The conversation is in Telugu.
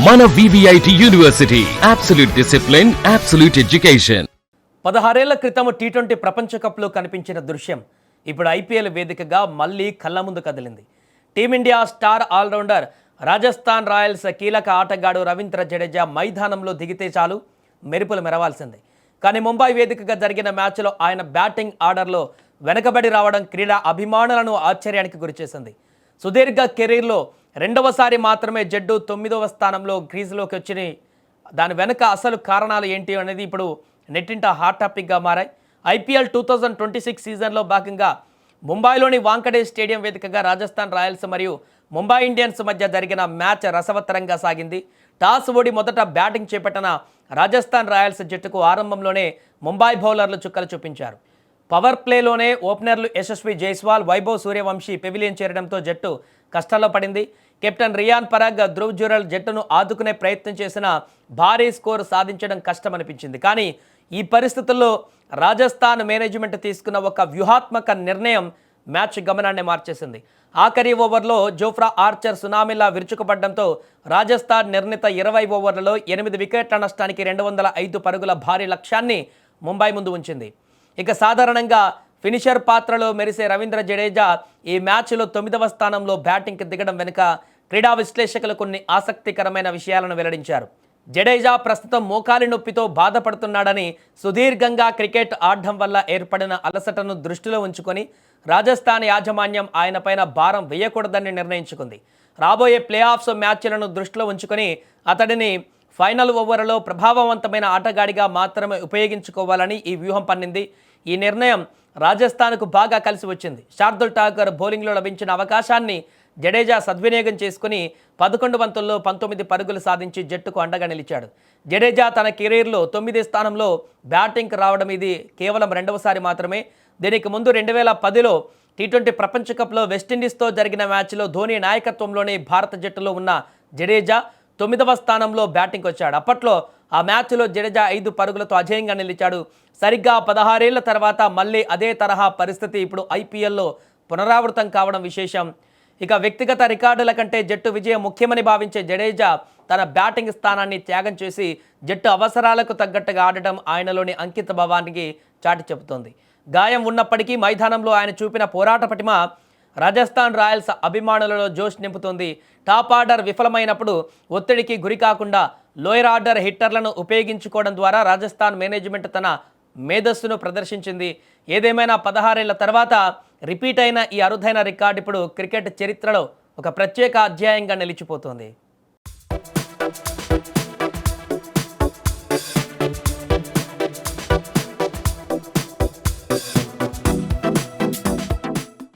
మన VVIT university absolute discipline, absolute education. 16 ఏళ్ల క్రితం T20 ప్రపంచ కప్లో కనిపించిన దృశ్యం ఇప్పుడు IPL వేదికగా మళ్లీ కళ్ళ ముందు కదిలింది. Team India star all rounder Rajasthan Royals కీలక ఆటగాడు రవీంద్ర జడేజా మైదానంలో దిగితే చాలు మెరుపులు మెరవాల్సిందే. కానీ ముంబై వేదికగా జరిగిన మ్యాచ్లో ఆయన బ్యాటింగ్ ఆర్డర్లో వెనకబడి రావడం క్రీడా అభిమానులను ఆశ్చర్యానికి గురిచేసింది. సుదీర్ఘ కెరీర్లో రెండవసారి మాత్రమే జడ్డు 9వ స్థానంలో క్రీజులోకి వచ్చి దాని వెనుక అసలు కారణాలు ఏంటి అనేది ఇప్పుడు నెట్టింట హాట్ టాపిక్గా మారాయి. IPL 2026 సీజన్లో భాగంగా ముంబైలోని వాంకడే స్టేడియం వేదికగా రాజస్థాన్ రాయల్స్ మరియు ముంబై ఇండియన్స్ మధ్య జరిగిన మ్యాచ్ రసవత్తరంగా సాగింది. టాస్ ఓడి మొదట బ్యాటింగ్ చేపట్టిన రాజస్థాన్ రాయల్స్ జట్టుకు ఆరంభంలోనే ముంబై బౌలర్లు చుక్కలు చూపించారు. పవర్ ప్లేలోనే ఓపెనర్లు యశస్వి జైస్వాల్, వైభవ్ సూర్యవంశీ పెవిలియన్ చేరడంతో జట్టు కష్టాల్లో పడింది. కెప్టెన్ రియాన్ పరాగ్, ధ్రువ్ జురెల్ జట్టును ఆదుకునే ప్రయత్నం చేసిన భారీ స్కోరు సాధించడం కష్టమనిపించింది. కానీ ఈ పరిస్థితుల్లో రాజస్థాన్ మేనేజ్మెంట్ తీసుకున్న ఒక వ్యూహాత్మక నిర్ణయం మ్యాచ్ గమనాన్ని మార్చేసింది. ఆఖరి ఓవర్లో జోఫ్రా ఆర్చర్ సునామీలా విరుచుకుపడడంతో రాజస్థాన్ నిర్ణీత 20 ఓవర్లలో 8 వికెట్ల నష్టానికి 205 పరుగుల భారీ లక్ష్యాన్ని ముంబై ముందు ఉంచింది. ఇక సాధారణంగా ఫినిషర్ పాత్రలో మెరిసే రవీంద్ర జడేజా ఈ మ్యాచ్లో 9వ స్థానంలో బ్యాటింగ్కి దిగడం వెనుక క్రీడా విశ్లేషకులు కొన్ని ఆసక్తికరమైన విషయాలను వెల్లడించారు. జడేజా ప్రస్తుతం మోకాలి నొప్పితో బాధపడుతున్నాడని, సుదీర్ఘంగా క్రికెట్ ఆడడం వల్ల ఏర్పడిన అలసటను దృష్టిలో ఉంచుకొని రాజస్థాన్ యాజమాన్యం ఆయన పైన భారం వేయకూడదని నిర్ణయించుకుంది. రాబోయే ప్లే ఆఫ్స్ మ్యాచ్లను దృష్టిలో ఉంచుకొని అతడిని ఫైనల్ ఓవర్లో ప్రభావవంతమైన ఆటగాడిగా మాత్రమే ఉపయోగించుకోవాలని ఈ వ్యూహం పన్నింది. ఈ నిర్ణయం రాజస్థాన్కు బాగా కలిసి వచ్చింది. శార్దుల్ ఠాకూర్ బౌలింగ్లో లభించిన అవకాశాన్ని జడేజా సద్వినియోగం చేసుకుని 11 బంతుల్లో 19 పరుగులు సాధించి జట్టుకు అండగా నిలిచాడు. జడేజా తన కెరీర్లో 9వ స్థానంలో బ్యాటింగ్కి రావడం ఇది కేవలం రెండవసారి మాత్రమే. దీనికి ముందు 2010లో T20 ప్రపంచ కప్లో వెస్టిండీస్తో జరిగిన మ్యాచ్లో ధోని నాయకత్వంలోని భారత జట్టులో ఉన్న జడేజా 9వ స్థానంలో బ్యాటింగ్కి వచ్చాడు. అప్పట్లో ఆ మ్యాచ్లో జడేజా 5 పరుగులతో అజేయంగా నిలిచాడు. సరిగ్గా 16 ఏళ్ల తర్వాత మళ్ళీ అదే తరహా పరిస్థితి ఇప్పుడు IPLలో పునరావృతం కావడం విశేషం. ఇక వ్యక్తిగత రికార్డుల కంటే జట్టు విజయం ముఖ్యమని భావించే జడేజా తన బ్యాటింగ్ స్థానాన్ని త్యాగం చేసి జట్టు అవసరాలకు తగ్గట్టుగా ఆడటం ఆయనలోని అంకిత భావానికి చాటి చెబుతోంది. గాయం ఉన్నప్పటికీ మైదానంలో ఆయన చూపిన పోరాట పటిమ రాజస్థాన్ రాయల్స్ అభిమానులలో జోష్ నింపుతోంది. టాప్ ఆర్డర్ విఫలమైనప్పుడు ఒత్తిడికి గురి కాకుండా లోయర్ ఆర్డర్ హిట్టర్లను ఉపయోగించుకోవడం ద్వారా రాజస్థాన్ మేనేజ్మెంట్ తన మేధస్సును ప్రదర్శించింది. ఏదేమైనా 16 ఏళ్ల తర్వాత రిపీట్ అయిన ఈ అరుదైన రికార్డు ఇప్పుడు క్రికెట్ చరిత్రలో ఒక ప్రత్యేక అధ్యాయంగా నిలిచిపోతుంది.